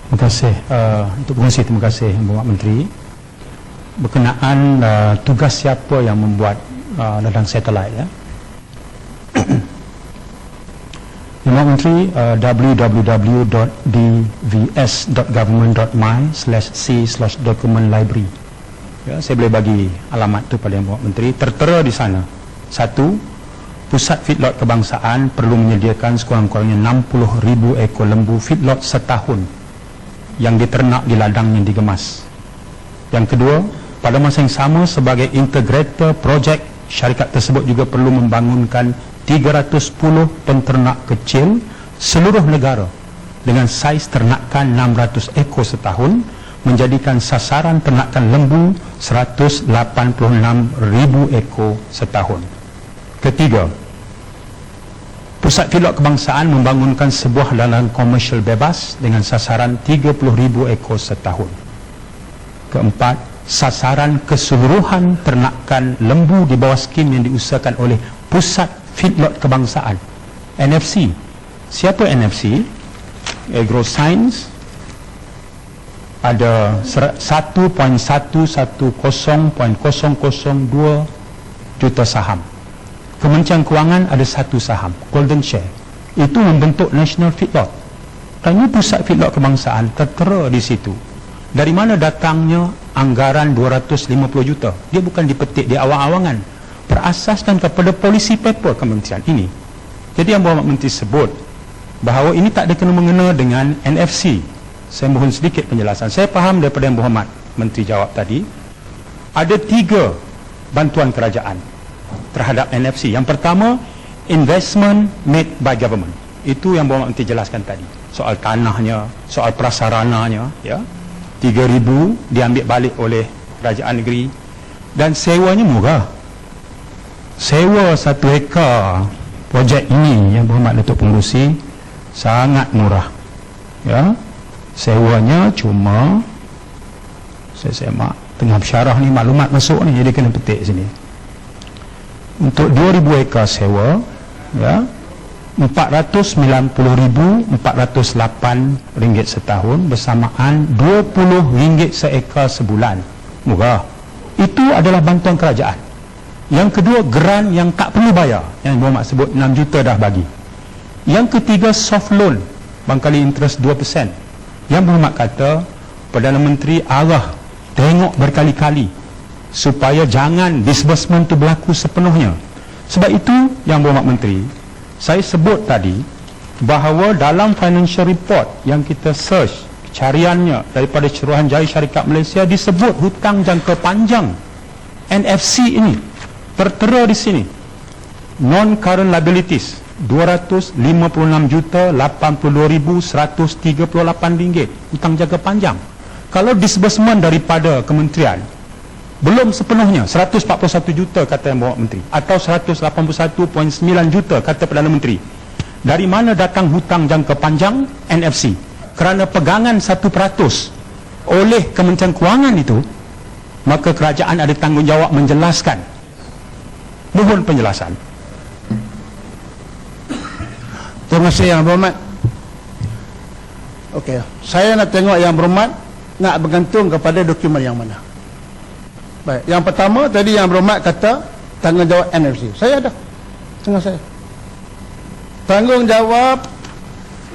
Terima kasih untuk pengurusi. Terima kasih Bapak Menteri. Berkenaan tugas siapa yang membuat ladang satelit, ya. Bapak Menteri, www.dvs.government.my/c/document library. Ya, saya boleh bagi alamat tu pada Bapak Menteri. Tertera di sana. 1. Pusat feedlot kebangsaan perlu menyediakan sekurang-kurangnya 60,000 ekor lembu feedlot setahun yang diternak di ladang yang digemas. Yang kedua, pada masa yang sama sebagai integrator projek, syarikat tersebut juga perlu membangunkan 310 penternak kecil seluruh negara dengan saiz ternakan 600 ekor setahun, menjadikan sasaran ternakan lembu 186,000 ekor setahun. Ketiga, Pusat Feedlot Kebangsaan membangunkan sebuah ladang komersial bebas dengan sasaran 30,000 ekor setahun. Keempat, sasaran keseluruhan ternakan lembu di bawah skim yang diusahakan oleh Pusat Feedlot Kebangsaan, NFC. Siapa NFC? AgroScience. Ada 1.110.002 juta saham. Kementerian Kewangan ada 1 saham, Golden Share. Itu membentuk National Feedlot. Dan ini Pusat Feedlot Kebangsaan tertera di situ. Dari mana datangnya anggaran 250 juta? Dia bukan dipetik di awang-awangan. Berasaskan kepada polisi paper kementerian ini. Jadi yang Bapak Menteri sebut bahawa ini tak ada kena-mengena dengan NFC. Saya mohon sedikit penjelasan. Saya faham daripada yang Berhormat Menteri jawab tadi. Ada 3 bantuan kerajaan terhadap NFC. Yang pertama, investment made by government. Itu yang Bapak Menteri jelaskan tadi. Soal tanahnya, soal prasarananya, ya. 3,000 diambil balik oleh kerajaan negeri dan sewanya murah. Sewa 1 hektar projek ini yang Berhormat Datuk Pengerusi sangat murah. Ya. Sewanya cuma saya semak tengah bersyarah ni, maklumat masuk ni, jadi kena petik sini. Untuk 2,000 ekar sewa, ya, RM490,408 setahun, bersamaan RM20 seekar sebulan. Murah. Itu adalah bantuan kerajaan. Yang kedua, geran yang tak perlu bayar, yang Berhormat sebut 6 juta dah bagi. Yang ketiga, soft loan, barangkali interest 2%. Yang Berhormat kata Perdana Menteri arah tengok berkali-kali supaya jangan disbursement itu berlaku sepenuhnya. Sebab itu yang Berhormat Menteri, saya sebut tadi bahawa dalam financial report yang kita search cariannya daripada Suruhanjaya Syarikat Malaysia, disebut hutang jangka panjang NFC ini tertera di sini. Non-current liabilities RM256,82,138 hutang jangka panjang. Kalau disbursement daripada kementerian belum sepenuhnya 141 juta kata yang Bapak Menteri, atau 181.9 juta kata Perdana Menteri. Dari mana datang hutang jangka panjang NFC? Kerana pegangan 1% oleh Kementerian Kewangan itu, maka kerajaan ada tanggungjawab menjelaskan. Mohon penjelasan. Terima kasih Yang Berhormat. Okey, saya nak tengok Yang Berhormat nak bergantung kepada dokumen yang mana. Baik, yang pertama tadi Yang Berhormat kata tanggungjawab NFC. Saya ada tengah saya. Tanggungjawab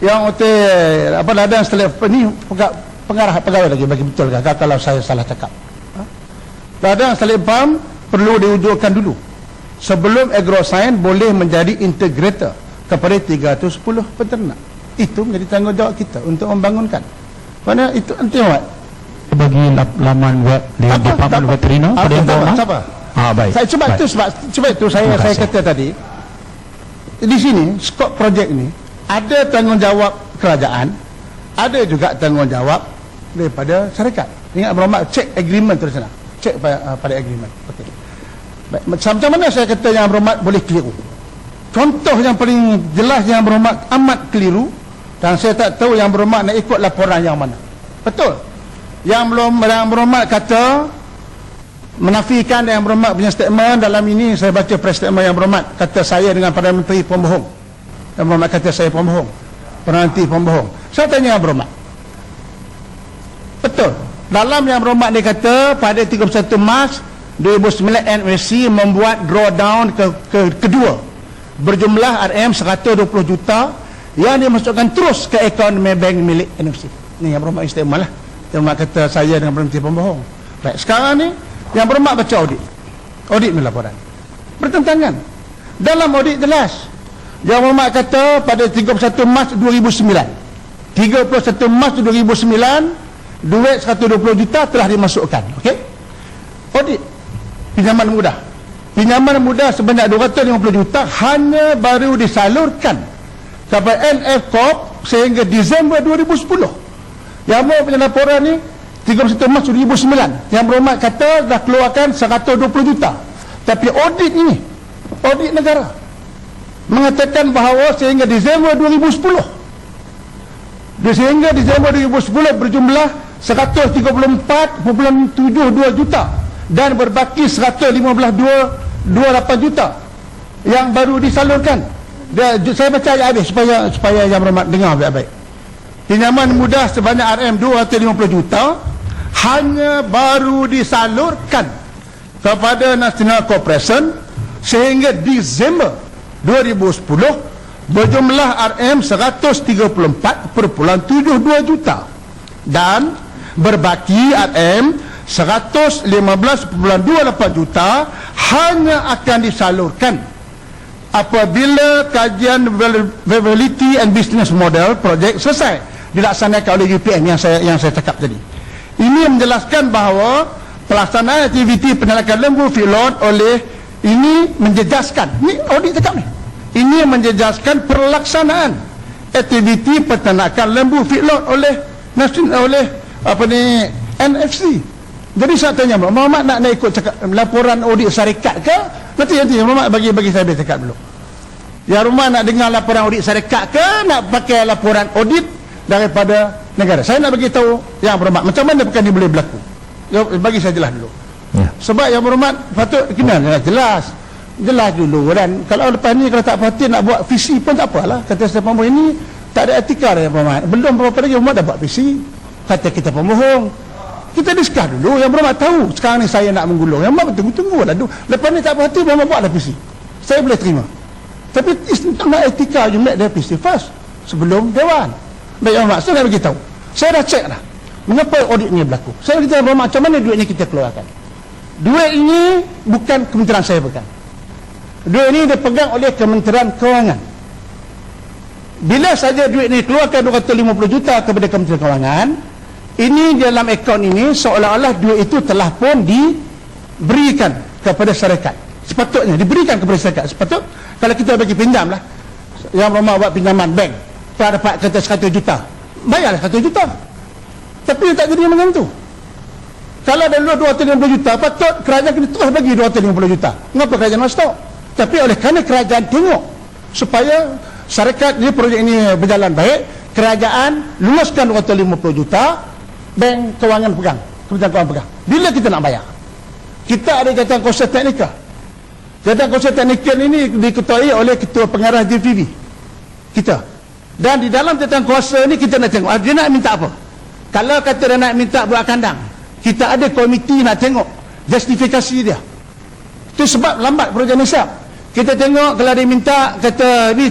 yang hotel apa ladang setelah ni pengarah pegawai lagi bagi betul ke kalau saya salah cakap. Ladang setelah PAM perlu diwujudkan dulu sebelum AgroScience boleh menjadi integrator kepada 310 peternak. Itu menjadi tanggungjawab kita untuk membangunkan. Mana itu nanti Mat bagi laman web di Department Veteriner pada yang bawah. Baik. Saya cuba baik. Itu sebab itu saya kata tadi di sini skop projek ni ada tanggungjawab kerajaan, ada juga tanggungjawab daripada syarikat. Ingat Berhormat cek agreement tu sana. Cek pada agreement. Okey. Baik, macam mana saya kata Yang Berhormat boleh keliru? Contoh yang paling jelas Yang Berhormat amat keliru, dan saya tak tahu Yang Berhormat nak ikut laporan yang mana. Betul. Yang Berhormat kata menafikan Yang Berhormat punya statement dalam ini. Saya baca press statement Yang Berhormat kata saya dengan Perdana Menteri pembohong. Yang Berhormat kata saya pembohong, Perdana Menteri pembohong. Saya tanya Yang Berhormat, betul. Dalam Yang Berhormat dia kata pada 31 Mac 2009 NOC membuat drawdown kedua berjumlah RM120 juta yang dimasukkan terus ke akaun Maybank milik NOC. Ni Yang Berhormat istimewa lah. Yang Berhormat kata saya dengan berhenti pembohong. Baik, sekarang ni Yang Berhormat baca audit ni laporan bertentangan. Dalam audit jelas Yang Berhormat kata pada 31 Mac 2009 Mac 2009 duit 120 juta telah dimasukkan. Okey, audit pinjaman mudah sebanyak 250 juta hanya baru disalurkan kepada NF Corp sehingga Disember 2010. Yang Berhormat punya laporan ni 31 Mac 2009 Yang Berhormat kata dah keluarkan 120 juta, tapi audit ini, audit negara, mengatakan bahawa sehingga Disember 2010 berjumlah 134.72 juta dan berbaki 115.28 juta yang baru disalurkan. Saya baca ayat habis supaya Yang Berhormat dengar baik-baik. Pinjaman mudah sebanyak RM250 juta hanya baru disalurkan kepada National Corporation sehingga Disember 2010 berjumlah RM134.72 juta dan berbaki RM115.28 juta hanya akan disalurkan apabila kajian viability and business model project selesai dilaksanakan oleh UPM yang saya cakap tadi. Ini menjelaskan bahawa pelaksanaan aktiviti penalakan lembu feedlot oleh ini menjejaskan, ni audit cakap ni, ini menjejaskan pelaksanaan aktiviti peternakan lembu feedlot oleh NFC. Jadi saya tanya Muhammad nak ikut cakap laporan audit syarikat ke? Nanti Muhammad bagi saya cakap dulu. Yang Rumah nak dengar laporan audit syarikat ke nak pakai laporan audit daripada negara? Saya nak bagi tahu Yang Berhormat macam mana perkara ini boleh berlaku. Bagi saya jelas dulu. Ya. Sebab Yang Berhormat patut kena jelas dulu, dan kalau lepas ni kalau tak pasti nak buat visi pun tak apalah. Kata saya pembohong ini tak ada etika Yang Berhormat. Belum berapa lagi Yang Berhormat dah buat visi, kata kita pembohong. Kita discuss dulu. Yang Berhormat tahu sekarang ni saya nak menggulung. Yang Berhormat tunggu lah dulu. Lepas ni tak berhati Berhormat buatlah visi, saya boleh terima. Tapi tentang etika, you make the visi first sebelum Dewan. Baik Yang Berhormat, saya nak beritahu, saya dah cek dah mengapa audit ni berlaku. Saya beritahu Yang Berhormat macam mana duit ni kita keluarkan. Duit ini bukan kementerian saya pegang. Duit ini dipegang oleh Kementerian Kewangan. Bila saja duit ini keluarkan 250 juta kepada Kementerian Kewangan, ini dalam akaun ini seolah-olah duit itu telah pun diberikan kepada syarikat. Sepatutnya diberikan kepada syarikat. Sepatut kalau kita bagi pinjam lah, Yang Berhormat buat pinjaman bank, tak dapat kata 100 juta, bayarlah 100 juta. Tapi tak jadi macam tu. Kalau ada 250 juta, patut kerajaan kena terus bagi 250 juta. Kenapa kerajaan nak stop? Tapi oleh kerana kerajaan tengok supaya syarikat ni, projek ini berjalan baik, kerajaan luluskan 250 juta, bank kewangan pegang, Kementerian Kewangan pegang. Bila kita nak bayar? Kita ada jawatan kuasa teknikal. Jawatan kuasa teknikal ini diketuai oleh Ketua Pengarah JPV kita. Dan di dalam jawatan kuasa ni kita nak tengok dia nak minta apa. Kalau kata dia nak minta buat kandang, kita ada komiti nak tengok justifikasi dia. Itu sebab lambat projek nisab. Kita tengok kalau dia minta kata ni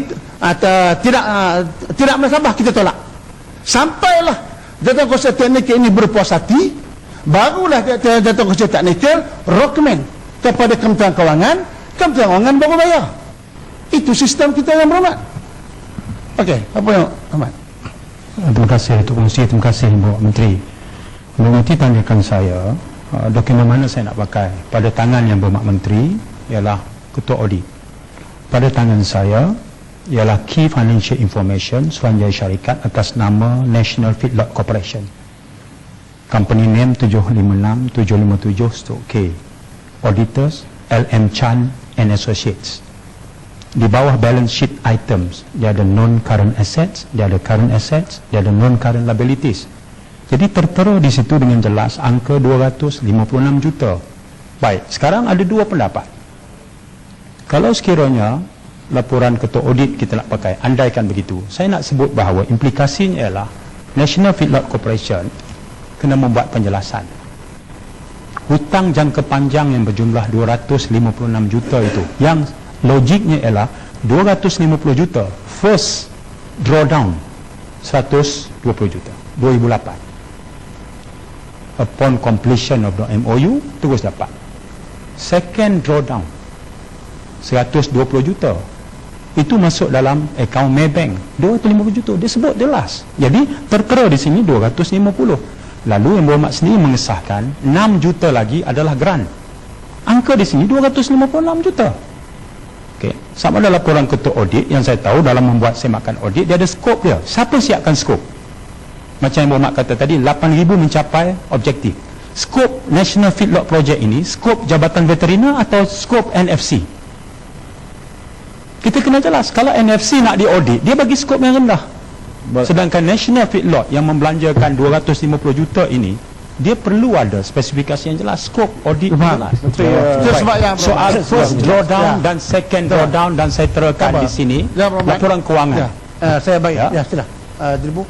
tidak menasabah, kita tolak. Sampailah jawatan kuasa teknikal ini berpuas hati, barulah jawatan kuasa teknikal recommend kepada Kementerian Kewangan, Kementerian Kewangan baru bayar. Itu sistem kita Yang Berhormat. Okey, apa yang Ahmad? Terima kasih Tok Kongsi, terima kasih Ibu Menteri. Ibu Menteri tanyakan saya dokumen mana saya nak pakai. Pada tangan Yang Berhormat Menteri ialah Ketua Audit. Pada tangan saya ialah Key Financial Information Suruhanjaya Syarikat atas nama National Feedlot Corporation. Company name 756757-K. Auditors LM Chan and Associates. Di bawah balance sheet items dia ada non-current assets, dia ada current assets, dia ada non-current liabilities. Jadi tertera di situ dengan jelas angka 256 juta. Baik, sekarang ada dua pendapat. Kalau sekiranya laporan Ketua Audit kita nak pakai, andaikan begitu, saya nak sebut bahawa implikasinya ialah National Feedlot Corporation kena membuat penjelasan. Hutang jangka panjang yang berjumlah 256 juta itu, yang logiknya ialah 250 juta first drawdown 120 juta 2008, upon completion of the MOU terus dapat. Second drawdown 120 juta itu masuk dalam akaun Maybank 250 juta, dia sebut jelas. Jadi tertera di sini 250. Lalu Yang Berhormat sendiri mengesahkan 6 juta lagi adalah grant. Angka di sini 256 juta. Okey, sama ada laporan ketua audit yang saya tahu dalam membuat semakan audit, dia ada skop dia. Siapa siapkan skop? Macam Yang Berhormat kata tadi, 8,000 mencapai objektif. Skop National Feedlot Project ini, skop Jabatan Veterina atau skop NFC? Kita kena jelas. Kalau NFC nak diaudit, dia bagi skop yang rendah. Sedangkan National Feedlot yang membelanjakan 250 juta ini, dia perlu ada spesifikasi yang jelas, skop audit yang jelas. Itu sebab yang Soal first drawdown dan second drawdown, dan saya terakan di sini laporan kewangan. Saya baik. Ya. Ya, sudah. Diribu.